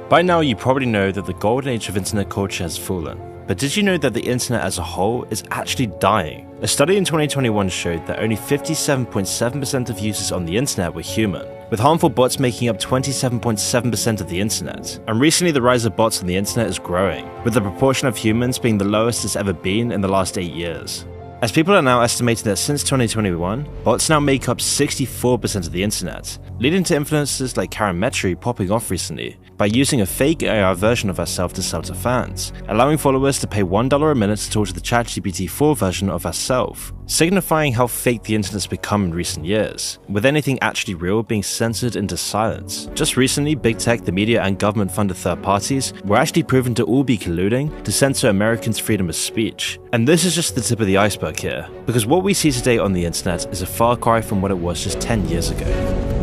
By now you probably know that the golden age of internet culture has fallen, but did you know that the internet as a whole is actually dying? A study in 2021 showed that only 57.7% of users on the internet were human, with harmful bots making up 27.7% of the internet. And recently the rise of bots on the internet is growing, with the proportion of humans being the lowest it's ever been in the last 8 years. As people are now estimating that since 2021, bots now make up 64% of the internet, leading to influencers like Karen Metry popping off recently by using a fake AI version of herself to sell to fans, allowing followers to pay $1 a minute to talk to the ChatGPT 4 version of herself, signifying how fake the internet's become in recent years, with anything actually real being censored into silence. Just recently, big tech, the media and government-funded third parties were actually proven to all be colluding to censor Americans' freedom of speech. And this is just the tip of the iceberg here, because what we see today on the internet is a far cry from what it was just 10 years ago.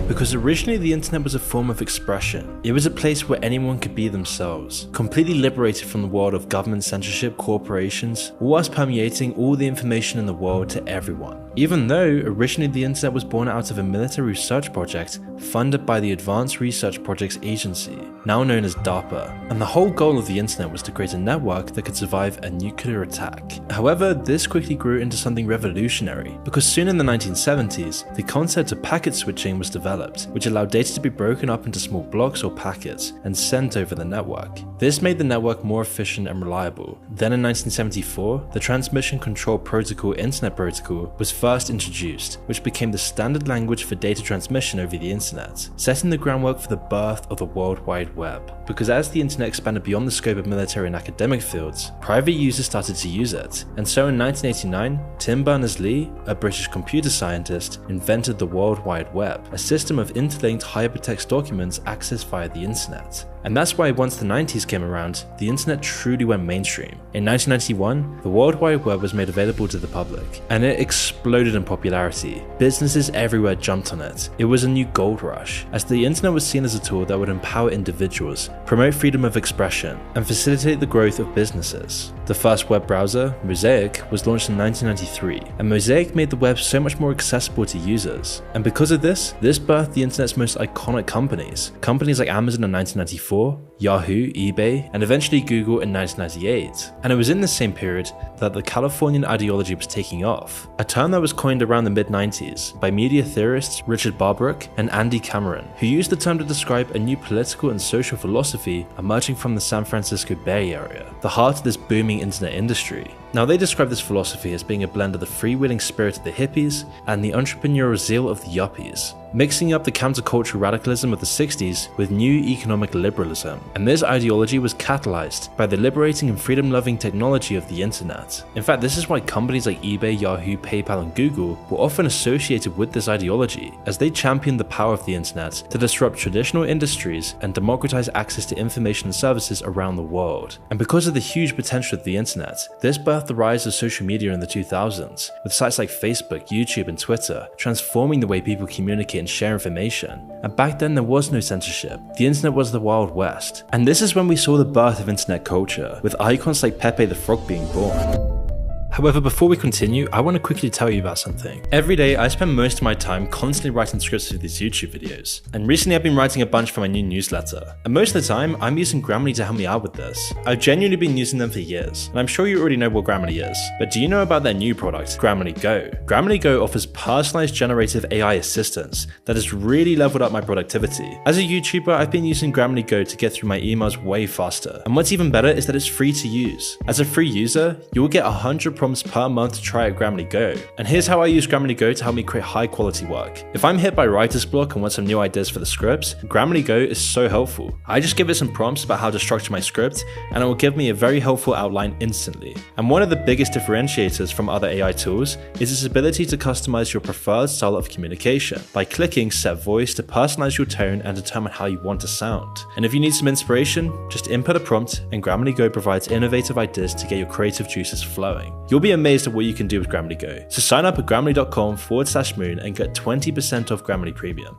Because originally the internet was a form of expression. It was a place where anyone could be themselves, completely liberated from the world of government censorship, corporations, whilst permeating all the information in the world to everyone. Even though originally the internet was born out of a military research project funded by the Advanced Research Projects Agency, now known as DARPA, and the whole goal of the internet was to create a network that could survive a nuclear attack. However, this quickly grew into something revolutionary, because soon in the 1970s, the concept of packet switching was developed, which allowed data to be broken up into small blocks or packets and sent over the network. This made the network more efficient and reliable. Then in 1974, the Transmission Control Protocol Internet Protocol was first introduced, which became the standard language for data transmission over the internet, setting the groundwork for the birth of the World Wide Web. Because as the internet expanded beyond the scope of military and academic fields, private users started to use it, and so in 1989, Tim Berners-Lee, a British computer scientist, invented the World Wide Web, a system of interlinked hypertext documents accessed via the internet. And that's why once the 90s came around, the internet truly went mainstream. In 1991, the World Wide Web was made available to the public, and it exploded in popularity. Businesses everywhere jumped on it. It was a new gold rush, as the internet was seen as a tool that would empower individuals, promote freedom of expression, and facilitate the growth of businesses. The first web browser, Mosaic, was launched in 1993, and Mosaic made the web so much more accessible to users. And because of this birthed the internet's most iconic companies like Amazon in 1994, Yahoo, eBay, and eventually Google in 1998. And it was in this same period that the Californian ideology was taking off, a term that was coined around the mid-90s by media theorists Richard Barbrook and Andy Cameron, who used the term to describe a new political and social philosophy emerging from the San Francisco Bay Area, the heart of this booming internet industry. Now, they describe this philosophy as being a blend of the freewheeling spirit of the hippies and the entrepreneurial zeal of the yuppies, mixing up the countercultural radicalism of the 60s with new economic liberalism. And this ideology was catalyzed by the liberating and freedom-loving technology of the internet. In fact, this is why companies like eBay, Yahoo, PayPal, and Google were often associated with this ideology, as they championed the power of the internet to disrupt traditional industries and democratize access to information and services around the world. And because of the huge potential of the internet, this birthed the rise of social media in the 2000s, with sites like Facebook, YouTube, and Twitter transforming the way people communicate and share information. And back then there was no censorship. The internet was the Wild West. And this is when we saw the birth of internet culture, with icons like Pepe the Frog being born. However, before we continue, I want to quickly tell you about something. Every day, I spend most of my time constantly writing scripts for these YouTube videos, and recently I've been writing a bunch for my new newsletter. And most of the time, I'm using Grammarly to help me out with this. I've genuinely been using them for years, and I'm sure you already know what Grammarly is. But do you know about their new product, Grammarly Go? Grammarly Go offers personalized generative AI assistance that has really leveled up my productivity. As a YouTuber, I've been using Grammarly Go to get through my emails way faster. And what's even better is that it's free to use. As a free user, you will get 100 prompts per month to try out Grammarly Go. And here's how I use Grammarly Go to help me create high quality work. If I'm hit by writer's block and want some new ideas for the scripts, Grammarly Go is so helpful. I just give it some prompts about how to structure my script, and it will give me a very helpful outline instantly. And one of the biggest differentiators from other AI tools is its ability to customize your preferred style of communication by clicking Set Voice to personalize your tone and determine how you want to sound. And if you need some inspiration, just input a prompt and Grammarly Go provides innovative ideas to get your creative juices flowing. You'll be amazed at what you can do with Grammarly Go. So sign up at grammarly.com/moon and get 20% off Grammarly Premium.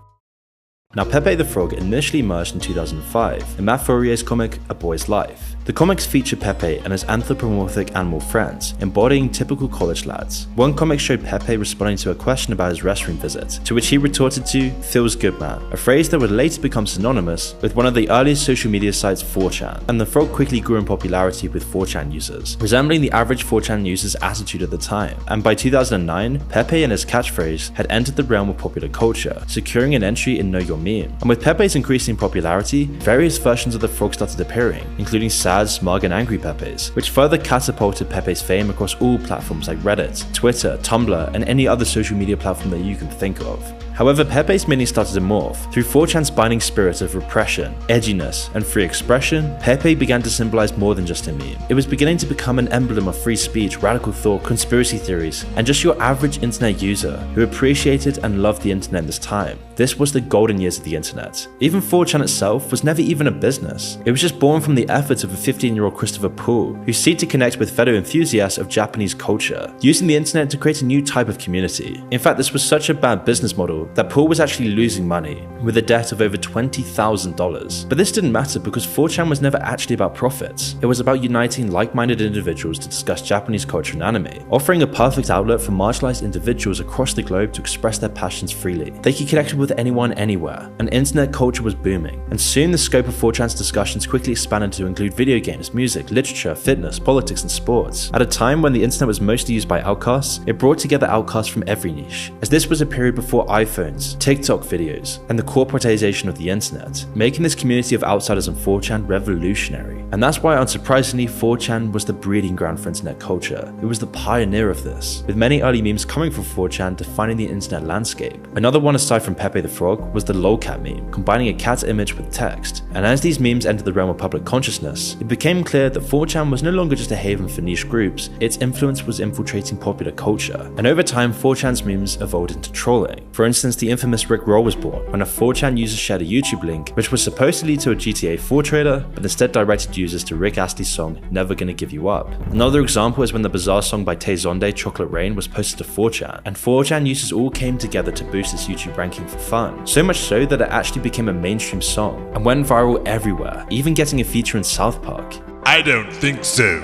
Now, Pepe the Frog initially emerged in 2005 in Matt Fourier's comic A Boy's Life. The comics feature Pepe and his anthropomorphic animal friends, embodying typical college lads. One comic showed Pepe responding to a question about his restroom visit, to which he retorted to "Feels good, man," a phrase that would later become synonymous with one of the earliest social media sites, 4chan. And the frog quickly grew in popularity with 4chan users, resembling the average 4chan user's attitude at the time. And by 2009, Pepe and his catchphrase had entered the realm of popular culture, securing an entry in Know Your Meme. And with Pepe's increasing popularity, various versions of the frog started appearing, including sad, smug, and angry Pepes, which further catapulted Pepe's fame across all platforms like Reddit, Twitter, Tumblr, and any other social media platform that you can think of. However, Pepe's meaning started to morph. Through 4chan's binding spirit of repression, edginess, and free expression, Pepe began to symbolize more than just a meme. It was beginning to become an emblem of free speech, radical thought, conspiracy theories, and just your average internet user who appreciated and loved the internet this time. This was the golden years of the internet. Even 4chan itself was never even a business. It was just born from the efforts of a 15-year-old Christopher Poole, who sought to connect with fellow enthusiasts of Japanese culture, using the internet to create a new type of community. In fact, this was such a bad business model that Poole was actually losing money, with a debt of over $20,000. But this didn't matter because 4chan was never actually about profits. It was about uniting like-minded individuals to discuss Japanese culture and anime, offering a perfect outlet for marginalized individuals across the globe to express their passions freely. They could connect with anyone, anywhere, and internet culture was booming. And soon the scope of 4chan's discussions quickly expanded to include video games, music, literature, fitness, politics, and sports. At a time when the internet was mostly used by outcasts, it brought together outcasts from every niche, as this was a period before iPhones, TikTok videos, and the corporatization of the internet, making this community of outsiders on 4chan revolutionary. And that's why, unsurprisingly, 4chan was the breeding ground for internet culture. It was the pioneer of this, with many early memes coming from 4chan defining the internet landscape. Another one aside from Pepe the Frog was the lolcat meme, combining a cat's image with text. And as these memes entered the realm of public consciousness, it became clear that 4chan was no longer just a haven for niche groups, its influence was infiltrating popular culture. And over time, 4chan's memes evolved into trolling. For instance, the infamous Rick Roll was born when a 4chan user shared a YouTube link which was supposed to lead to a GTA 4 trailer, but instead directed users to Rick Astley's song Never Gonna Give You Up. Another example is when the bizarre song by Tay Zonday, Chocolate Rain, was posted to 4chan, and 4chan users all came together to boost its YouTube ranking for fun, so much so that it actually became a mainstream song and went viral everywhere, even getting a feature in South Park. I don't think so.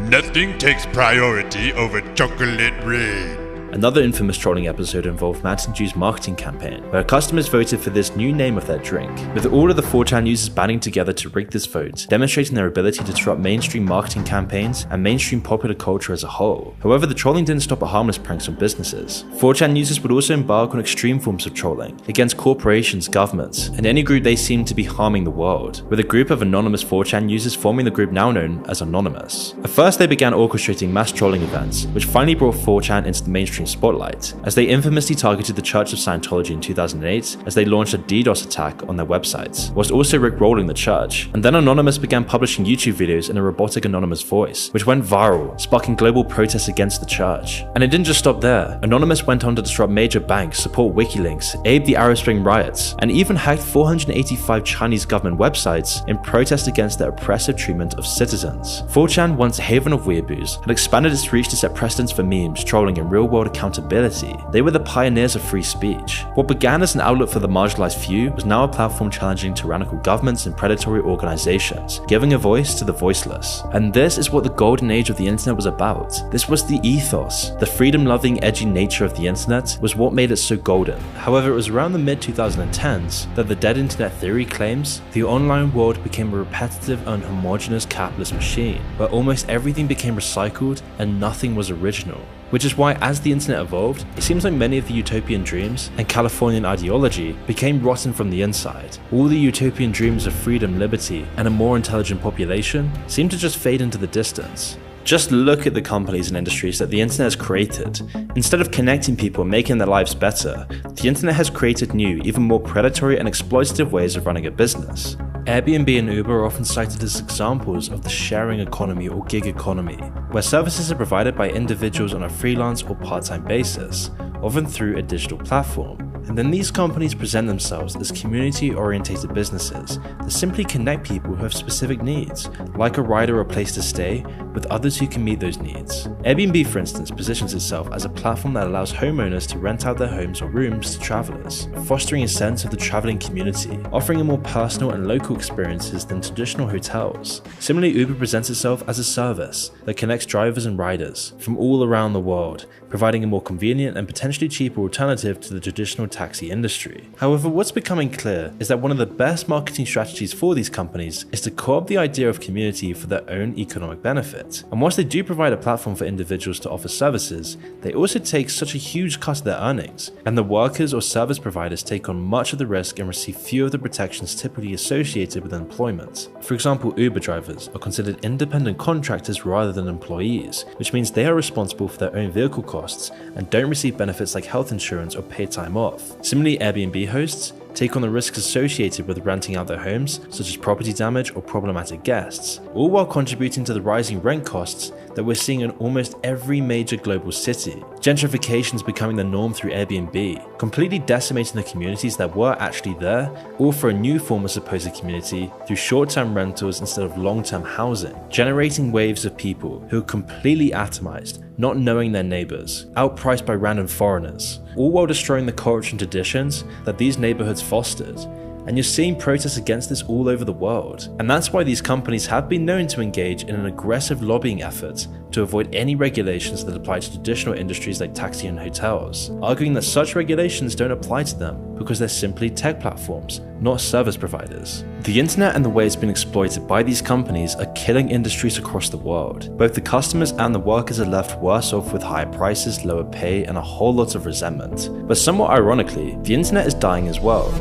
Nothing takes priority over Chocolate Rain. Another infamous trolling episode involved Mountain Dew's marketing campaign, where customers voted for this new name of their drink, with all of the 4chan users banding together to rig this vote, demonstrating their ability to disrupt mainstream marketing campaigns and mainstream popular culture as a whole. However, the trolling didn't stop at harmless pranks on businesses. 4chan users would also embark on extreme forms of trolling against corporations, governments, and any group they seemed to be harming the world, with a group of anonymous 4chan users forming the group now known as Anonymous. At first, they began orchestrating mass trolling events, which finally brought 4chan into the mainstream spotlight, as they infamously targeted the Church of Scientology in 2008 as they launched a DDoS attack on their websites, whilst also rickrolling the church. And then Anonymous began publishing YouTube videos in a robotic anonymous voice, which went viral, sparking global protests against the church. And it didn't just stop there. Anonymous went on to disrupt major banks, support WikiLeaks, aid the Arab Spring riots, and even hacked 485 Chinese government websites in protest against the oppressive treatment of citizens. 4chan, once a haven of weeaboos, had expanded its reach to set precedents for memes, trolling, and real-world accountability. They were the pioneers of free speech. What began as an outlet for the marginalized few was now a platform challenging tyrannical governments and predatory organizations, giving a voice to the voiceless. And this is what the golden age of the internet was about. This was the ethos. The freedom-loving, edgy nature of the internet was what made it so golden. However, it was around the mid-2010s that the dead internet theory claims the online world became a repetitive and homogeneous capitalist machine, where almost everything became recycled and nothing was original. Which is why, as the internet evolved, it seems like many of the utopian dreams and Californian ideology became rotten from the inside. All the utopian dreams of freedom, liberty, and a more intelligent population seem to just fade into the distance. Just look at the companies and industries that the internet has created. Instead of connecting people and making their lives better, the internet has created new, even more predatory and exploitative ways of running a business. Airbnb and Uber are often cited as examples of the sharing economy or gig economy, where services are provided by individuals on a freelance or part-time basis, often through a digital platform. And then these companies present themselves as community-orientated businesses that simply connect people who have specific needs, like a rider or place to stay, with others who can meet those needs. Airbnb, for instance, positions itself as a platform that allows homeowners to rent out their homes or rooms to travelers, fostering a sense of the traveling community, offering a more personal and local experiences than traditional hotels. Similarly, Uber presents itself as a service that connects drivers and riders from all around the world, providing a more convenient and potentially cheaper alternative to the traditional taxi industry. However, what's becoming clear is that one of the best marketing strategies for these companies is to co-opt the idea of community for their own economic benefit. And whilst they do provide a platform for individuals to offer services, they also take such a huge cut of their earnings, and the workers or service providers take on much of the risk and receive few of the protections typically associated with employment. For example, Uber drivers are considered independent contractors rather than employees, which means they are responsible for their own vehicle costs and don't receive benefits like health insurance or paid time off. Similarly, Airbnb hosts take on the risks associated with renting out their homes, such as property damage or problematic guests, all while contributing to the rising rent costs that we're seeing in almost every major global city. Gentrification is becoming the norm through Airbnb, completely decimating the communities that were actually there, all for a new form of supposed community through short-term rentals instead of long-term housing, generating waves of people who are completely atomized, not knowing their neighbors, outpriced by random foreigners, all while destroying the culture and traditions that these neighborhoods fostered. And you're seeing protests against this all over the world. And that's why these companies have been known to engage in an aggressive lobbying effort to avoid any regulations that apply to traditional industries like taxi and hotels, arguing that such regulations don't apply to them because they're simply tech platforms, not service providers. The internet and the way it's been exploited by these companies are killing industries across the world. Both the customers and the workers are left worse off with higher prices, lower pay, and a whole lot of resentment. But somewhat ironically, the internet is dying as well.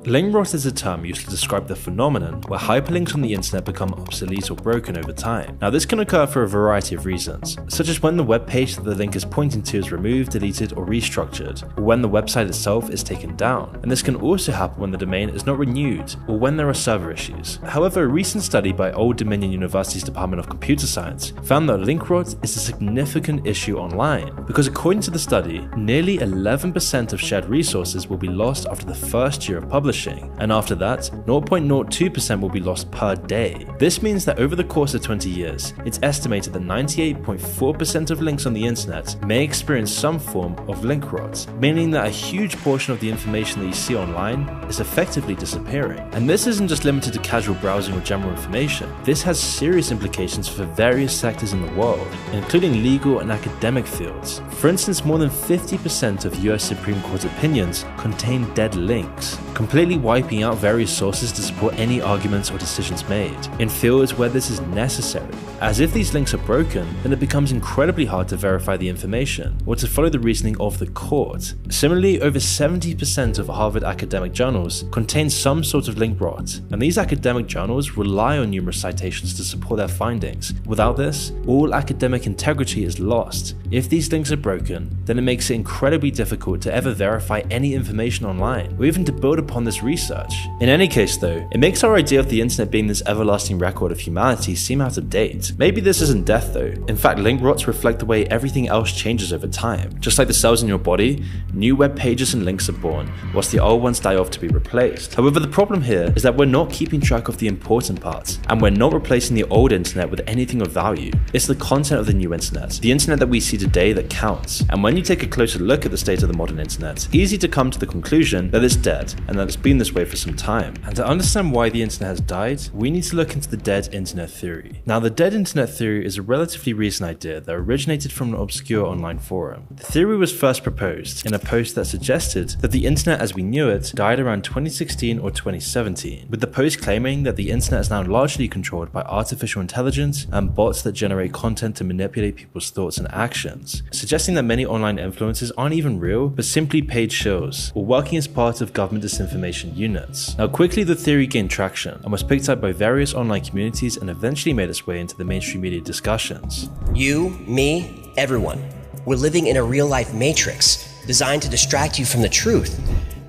Link rot is a term used to describe the phenomenon where hyperlinks on the internet become obsolete or broken over time. Now, this can occur for a variety of reasons, such as when the web page that the link is pointing to is removed, deleted, or restructured, or when the website itself is taken down. And this can also happen when the domain is not renewed, or when there are server issues. However, a recent study by Old Dominion University's Department of Computer Science found that link rot is a significant issue online, because according to the study, nearly 11% of shared resources will be lost after the first year of publishing, and after that, 0.02% will be lost per day. This means that over the course of 20 years, it's estimated that 98.4% of links on the internet may experience some form of link rot, meaning that a huge portion of the information that you see online is effectively disappearing. And this isn't just limited to casual browsing or general information. This has serious implications for various sectors in the world, including legal and academic fields. For instance, more than 50% of US Supreme Court opinions contain dead links, completely wiping out various sources to support any arguments or decisions made, in fields where this is necessary. As if these links are broken, then it becomes incredibly hard to verify the information, or to follow the reasoning of the court. Similarly, over 70% of Harvard academic journals contain some sort of link rot, and these academic journals rely on numerous citations to support their findings. Without this, all academic integrity is lost. If these links are broken, then it makes it incredibly difficult to ever verify any information online, or even to build upon this research. In any case though, it makes our idea of the internet being this everlasting record of humanity seem out of date. Maybe this isn't death though. In fact, link rots reflect the way everything else changes over time. Just like the cells in your body, new web pages and links are born, whilst the old ones die off to be replaced. However, the problem here is that we're not keeping track of the important parts, and we're not replacing the old internet with anything of value. It's the content of the new internet, the internet that we see today, that counts. And when you take a closer look at the state of the modern internet, it's easy to come to the conclusion that it's dead, and that it's been this way for some time. And to understand why the internet has died, we need to look into the dead internet theory. Now, the dead internet theory is a relatively recent idea that originated from an obscure online forum. The theory was first proposed in a post that suggested that the internet as we knew it died around 2016 or 2017, with the post claiming that the internet is now largely controlled by artificial intelligence and bots that generate content to manipulate people's thoughts and actions, suggesting that many online influencers aren't even real, but simply paid shills, or working as part of government disinformation units. Now, quickly the theory gained traction and was picked up by various online communities and eventually made its way into the mainstream media discussions. You, me, everyone. We're living in a real-life matrix designed to distract you from the truth,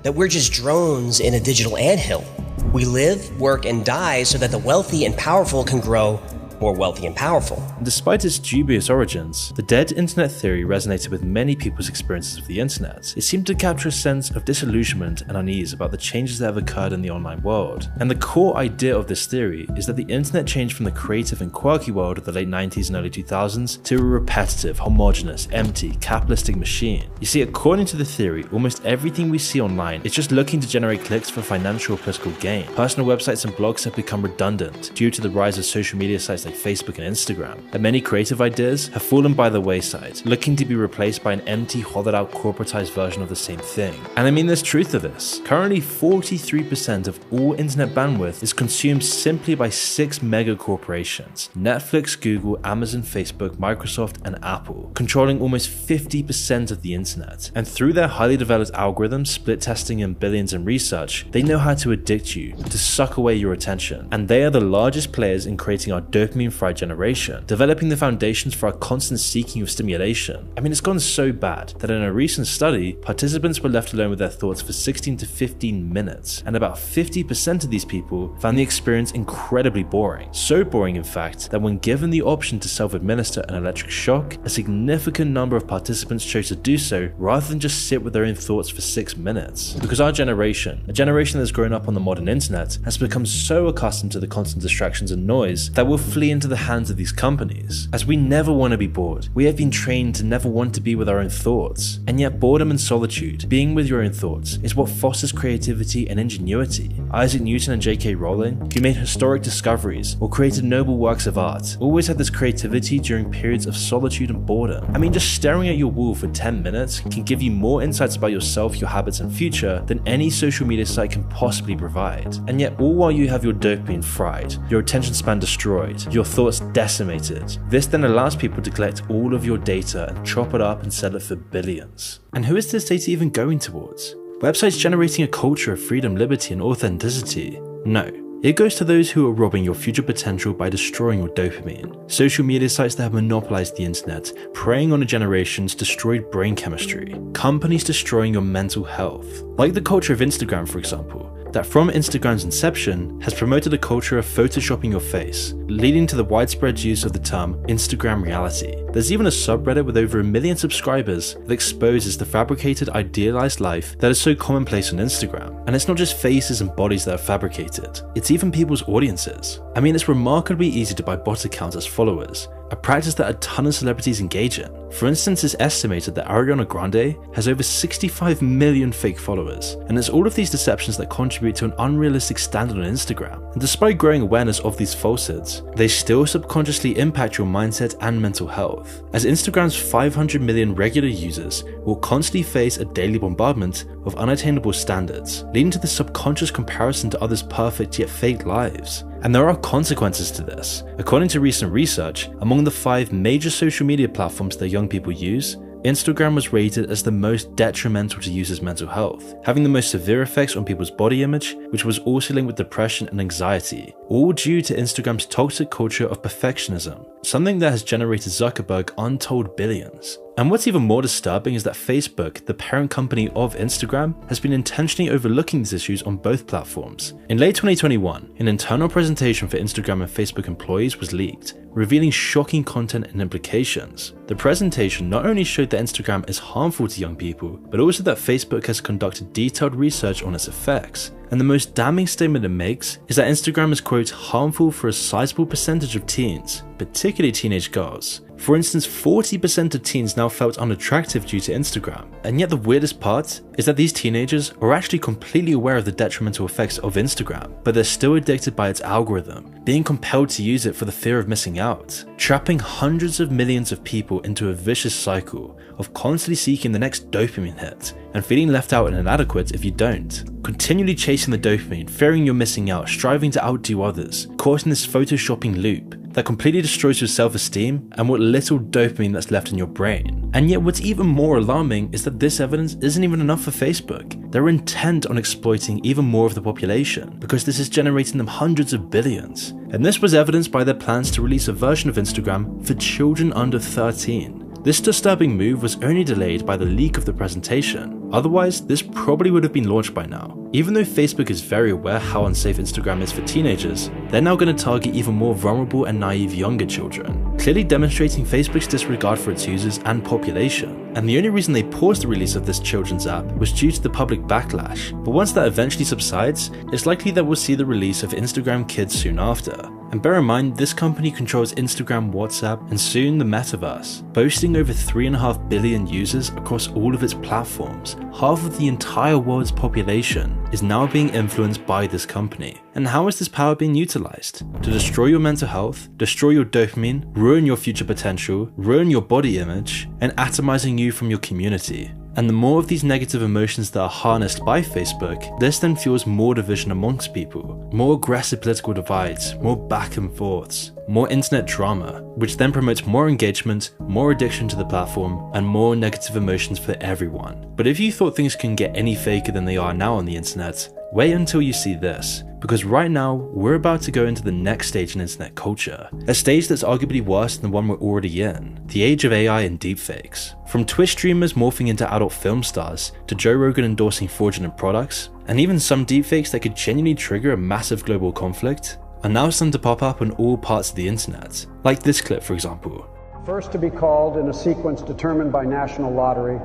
that we're just drones in a digital anthill. We live, work, and die so that the wealthy and powerful can grow more wealthy and powerful. And despite its dubious origins, the dead internet theory resonated with many people's experiences of the internet. It seemed to capture a sense of disillusionment and unease about the changes that have occurred in the online world. And the core idea of this theory is that the internet changed from the creative and quirky world of the late 90s and early 2000s to a repetitive, homogeneous, empty, capitalistic machine. You see, according to the theory, almost everything we see online is just looking to generate clicks for financial or political gain. Personal websites and blogs have become redundant due to the rise of social media sites like Facebook and Instagram, and many creative ideas have fallen by the wayside, looking to be replaced by an empty, hollowed out, corporatized version of the same thing. And I mean, there's truth to this. Currently, 43% of all internet bandwidth is consumed simply by 6 mega corporations: Netflix, Google, Amazon, Facebook, Microsoft, and Apple, controlling almost 50% of the internet. And through their highly developed algorithms, split testing, and billions in research, they know how to addict you, to suck away your attention. And they are the largest players in creating our dopamine-fried generation, developing the foundations for our constant seeking of stimulation. I mean, it's gone so bad that in a recent study, participants were left alone with their thoughts for 16 to 15 minutes, and about 50% of these people found the experience incredibly boring. So boring, in fact, that when given the option to self-administer an electric shock, a significant number of participants chose to do so rather than just sit with their own thoughts for 6 minutes. Because our generation, a generation that's grown up on the modern internet, has become so accustomed to the constant distractions and noise that we'll flee into the hands of these companies. As we never want to be bored, we have been trained to never want to be with our own thoughts. And yet boredom and solitude, being with your own thoughts, is what fosters creativity and ingenuity. Isaac Newton and J.K. Rowling, who made historic discoveries or created noble works of art, always had this creativity during periods of solitude and boredom. I mean, just staring at your wall for 10 minutes can give you more insights about yourself, your habits, and future than any social media site can possibly provide. And yet, all while you have your dopamine fried, your attention span destroyed, your thoughts decimated. This then allows people to collect all of your data and chop it up and sell it for billions. And who is this data even going towards? Websites generating a culture of freedom, liberty, and authenticity? No. It goes to those who are robbing your future potential by destroying your dopamine. Social media sites that have monopolized the internet, preying on a generation's destroyed brain chemistry. Companies destroying your mental health. Like the culture of Instagram, for example, that from Instagram's inception has promoted a culture of photoshopping your face, leading to the widespread use of the term Instagram reality. There's even a subreddit with over 1 million subscribers that exposes the fabricated, idealized life that is so commonplace on Instagram. And it's not just faces and bodies that are fabricated, it's even people's audiences. I mean, it's remarkably easy to buy bot accounts as followers, a practice that a ton of celebrities engage in. For instance, it's estimated that Ariana Grande has over 65 million fake followers, and it's all of these deceptions that contribute to an unrealistic standard on Instagram. And despite growing awareness of these falsehoods, they still subconsciously impact your mindset and mental health, as Instagram's 500 million regular users will constantly face a daily bombardment of unattainable standards, leading to the subconscious comparison to others' perfect yet fake lives. And there are consequences to this. According to recent research, among the 5 major social media platforms that young people use, Instagram was rated as the most detrimental to users' mental health, having the most severe effects on people's body image, which was also linked with depression and anxiety, all due to Instagram's toxic culture of perfectionism, something that has generated Zuckerberg untold billions. And what's even more disturbing is that Facebook, the parent company of Instagram, has been intentionally overlooking these issues on both platforms. In late 2021, an internal presentation for Instagram and Facebook employees was leaked, revealing shocking content and implications. The presentation not only showed that Instagram is harmful to young people, but also that Facebook has conducted detailed research on its effects. And the most damning statement it makes is that Instagram is, quote, harmful for a sizable percentage of teens, particularly teenage girls. For instance, 40% of teens now felt unattractive due to Instagram. And yet the weirdest part is that these teenagers are actually completely aware of the detrimental effects of Instagram, but they're still addicted by its algorithm, being compelled to use it for the fear of missing out, trapping hundreds of millions of people into a vicious cycle of constantly seeking the next dopamine hit and feeling left out and inadequate if you don't. Continually chasing the dopamine, fearing you're missing out, striving to outdo others, caught in this photoshopping loop that completely destroys your self-esteem and what little dopamine that's left in your brain. And yet what's even more alarming is that this evidence isn't even enough for Facebook. They're intent on exploiting even more of the population, because this is generating them hundreds of billions. And this was evidenced by their plans to release a version of Instagram for children under 13. This disturbing move was only delayed by the leak of the presentation, otherwise this probably would have been launched by now. Even though Facebook is very aware how unsafe Instagram is for teenagers, they're now going to target even more vulnerable and naive younger children, clearly demonstrating Facebook's disregard for its users and population. And the only reason they paused the release of this children's app was due to the public backlash, but once that eventually subsides, it's likely that we'll see the release of Instagram Kids soon after. And bear in mind, this company controls Instagram, WhatsApp, and soon the metaverse, boasting over 3.5 billion users across all of its platforms. Half of the entire world's population is now being influenced by this company. And how is this power being utilized? To destroy your mental health, destroy your dopamine, ruin your future potential, ruin your body image, and atomizing you from your community. And the more of these negative emotions that are harnessed by Facebook, this then fuels more division amongst people, more aggressive political divides, more back and forths, more internet drama, which then promotes more engagement, more addiction to the platform, and more negative emotions for everyone. But if you thought things can get any faker than they are now on the internet, wait until you see this, because right now, we're about to go into the next stage in internet culture, a stage that's arguably worse than the one we're already in, the age of AI and deepfakes. From Twitch streamers morphing into adult film stars, to Joe Rogan endorsing fraudulent products, and even some deepfakes that could genuinely trigger a massive global conflict, are now starting to pop up on all parts of the internet, like this clip for example. First to be called in a sequence determined by national lottery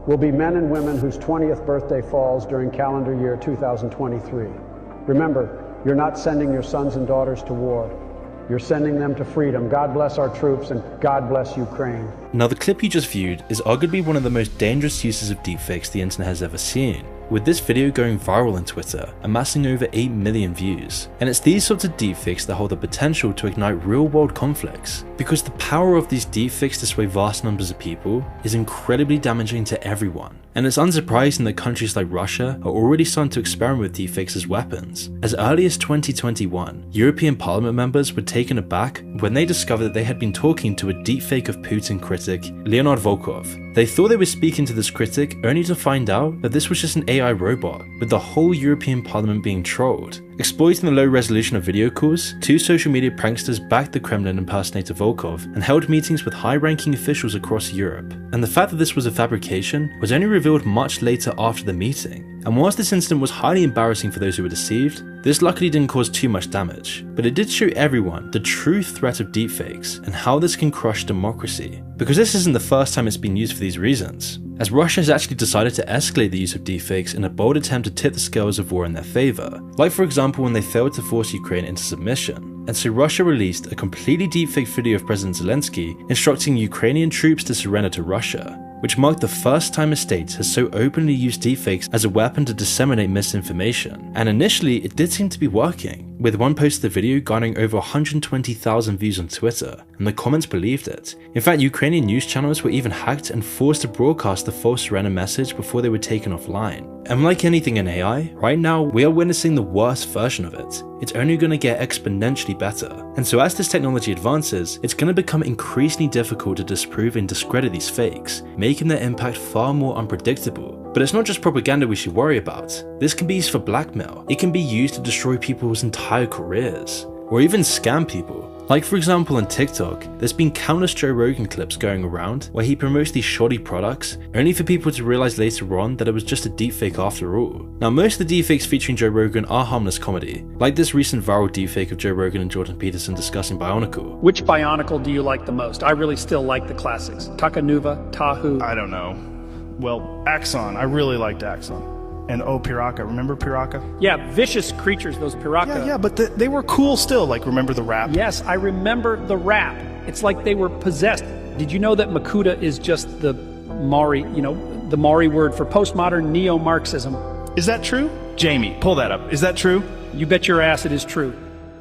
will be men and women whose 20th birthday falls during calendar year 2023. Remember, you're not sending your sons and daughters to war. You're sending them to freedom. God bless our troops and God bless Ukraine. Now the clip you just viewed is arguably one of the most dangerous uses of deepfakes the internet has ever seen, with this video going viral on Twitter, amassing over 8 million views. And it's these sorts of deepfakes that hold the potential to ignite real-world conflicts, because the power of these deepfakes to sway vast numbers of people is incredibly damaging to everyone. And it's unsurprising that countries like Russia are already starting to experiment with deepfakes as weapons. As early as 2021, European Parliament members were taken aback when they discovered that they had been talking to a deepfake of Putin critic Leonid Volkov. They thought they were speaking to this critic only to find out that this was just an AI robot, with the whole European Parliament being trolled. Exploiting the low resolution of video calls, two social media pranksters backed the Kremlin impersonator Volkov and held meetings with high-ranking officials across Europe. And the fact that this was a fabrication was only revealed much later after the meeting. And whilst this incident was highly embarrassing for those who were deceived, this luckily didn't cause too much damage. But it did show everyone the true threat of deepfakes and how this can crush democracy. Because this isn't the first time it's been used for these reasons, as Russia has actually decided to escalate the use of deepfakes in a bold attempt to tip the scales of war in their favour, like for example when they failed to force Ukraine into submission. And so Russia released a completely deepfake video of President Zelensky instructing Ukrainian troops to surrender to Russia, which marked the first time a state has so openly used deepfakes as a weapon to disseminate misinformation. And initially, it did seem to be working, with one post of the video garnering over 120,000 views on Twitter, and the comments believed it. In fact, Ukrainian news channels were even hacked and forced to broadcast the false surrender message before they were taken offline. And like anything in AI, right now we are witnessing the worst version of it. It's only going to get exponentially better. And so as this technology advances, it's going to become increasingly difficult to disprove and discredit these fakes, making their impact far more unpredictable. But it's not just propaganda we should worry about. This can be used for blackmail. It can be used to destroy people's entire careers, or even scam people. Like for example on TikTok, there's been countless Joe Rogan clips going around where he promotes these shoddy products, only for people to realize later on that it was just a deepfake after all. Now most of the deepfakes featuring Joe Rogan are harmless comedy, like this recent viral deepfake of Joe Rogan and Jordan Peterson discussing Bionicle. Which Bionicle do you like the most? I really still like the classics. Takanuva, Tahu. I don't know. Well, Axon. I really liked Axon. And Piraka. Remember Piraka? Yeah, vicious creatures, those Piraka. Yeah, but they were cool still. Like, remember the rap? Yes, I remember the rap. It's like they were possessed. Did you know that Makuta is just the Maori, the Maori word for postmodern neo-Marxism? Is that true? Jamie, pull that up. Is that true? You bet your ass it is true.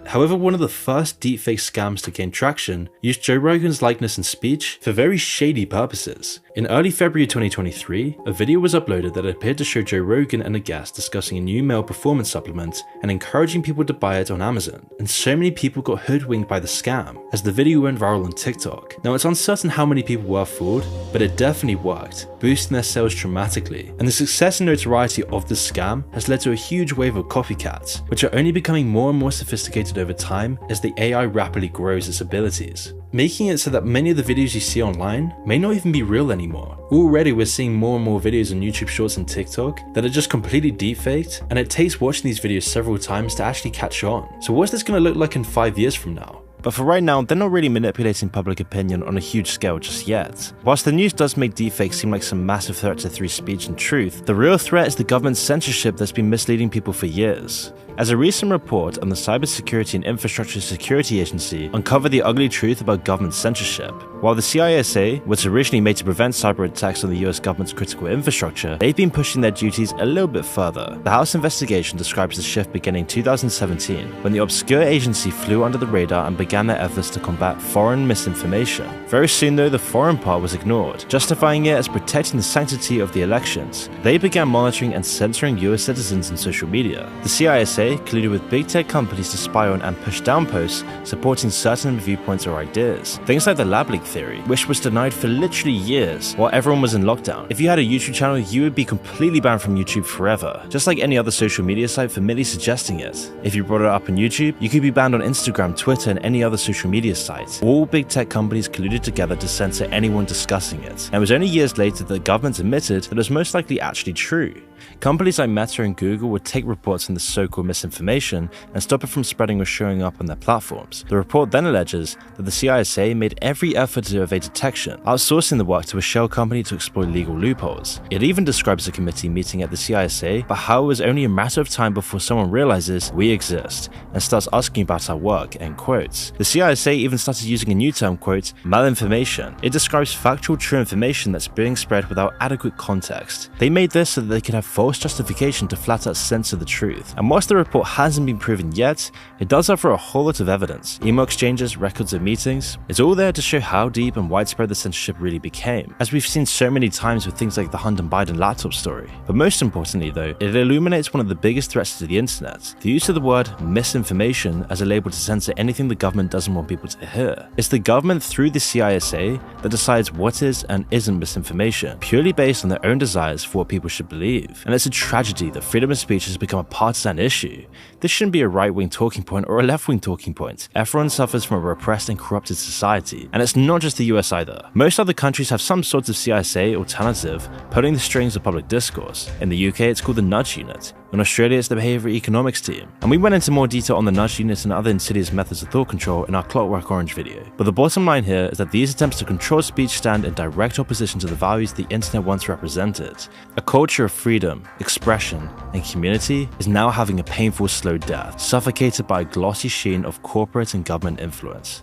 However, one of the first deepfake scams to gain traction used Joe Rogan's likeness and speech for very shady purposes. In early February 2023, a video was uploaded that appeared to show Joe Rogan and a guest discussing a new male performance supplement and encouraging people to buy it on Amazon. And so many people got hoodwinked by the scam, as the video went viral on TikTok. Now it's uncertain how many people were fooled, but it definitely worked, boosting their sales dramatically. And the success and notoriety of this scam has led to a huge wave of copycats, which are only becoming more and more sophisticated over time as the AI rapidly grows its abilities. making it so that many of the videos you see online may not even be real anymore. Already we're seeing more and more videos on YouTube Shorts and TikTok that are just completely deepfaked, and it takes watching these videos several times to actually catch on. So what's this going to look like in 5 years from now? But for right now, they're not really manipulating public opinion on a huge scale just yet. Whilst the news does make deepfakes seem like some massive threat to free speech and truth, the real threat is the government's censorship that's been misleading people for years. As a recent report on the Cybersecurity and Infrastructure Security Agency uncovered the ugly truth about government censorship. While the CISA was originally made to prevent cyber attacks on the US government's critical infrastructure, they've been pushing their duties a little bit further. The House investigation describes the shift beginning in 2017, when the obscure agency flew under the radar and began their efforts to combat foreign misinformation. Very soon though, the foreign part was ignored, justifying it as protecting the sanctity of the elections. They began monitoring and censoring US citizens in social media. The CISA colluded with big tech companies to spy on and push down posts supporting certain viewpoints or ideas. Things like the lab leak theory, which was denied for literally years while everyone was in lockdown. If you had a YouTube channel, you would be completely banned from YouTube forever, just like any other social media site for merely suggesting it. If you brought it up on YouTube, you could be banned on Instagram, Twitter, and any other social media site. All big tech companies colluded together to censor anyone discussing it, and it was only years later that the government admitted that it was most likely actually true. Companies like Meta and Google would take reports on this so-called misinformation and stop it from spreading or showing up on their platforms. The report then alleges that the CISA made every effort to evade detection, outsourcing the work to a shell company to exploit legal loopholes. It even describes a committee meeting at the CISA about how it was only a matter of time before someone realizes we exist and starts asking about our work, end quotes. The CISA even started using a new term, quote, malinformation. It describes factual true information that's being spread without adequate context. They made this so that they could have false justification to flat out censor the truth. And whilst the report hasn't been proven yet, it does offer a whole lot of evidence. Email exchanges, records of meetings, it's all there to show how deep and widespread the censorship really became, as we've seen so many times with things like the Hunter Biden laptop story. But most importantly though, it illuminates one of the biggest threats to the internet, the use of the word misinformation as a label to censor anything the government doesn't want people to hear. It's the government through the CISA that decides what is and isn't misinformation, purely based on their own desires for what people should believe. And it's a tragedy that freedom of speech has become a partisan issue. This shouldn't be a right-wing talking point or a left-wing talking point. Everyone suffers from a repressed and corrupted society. And it's not just the US either. Most other countries have some sort of CISA alternative pulling the strings of public discourse. In the UK, it's called the Nudge Unit. In Australia, it's the Behavioral Economics Team. And we went into more detail on the Nudge Unit and other insidious methods of thought control in our Clockwork Orange video. But the bottom line here is that these attempts to control speech stand in direct opposition to the values the internet once represented. A culture of freedom, expression, and community is now having a painful slow death, suffocated by a glossy sheen of corporate and government influence.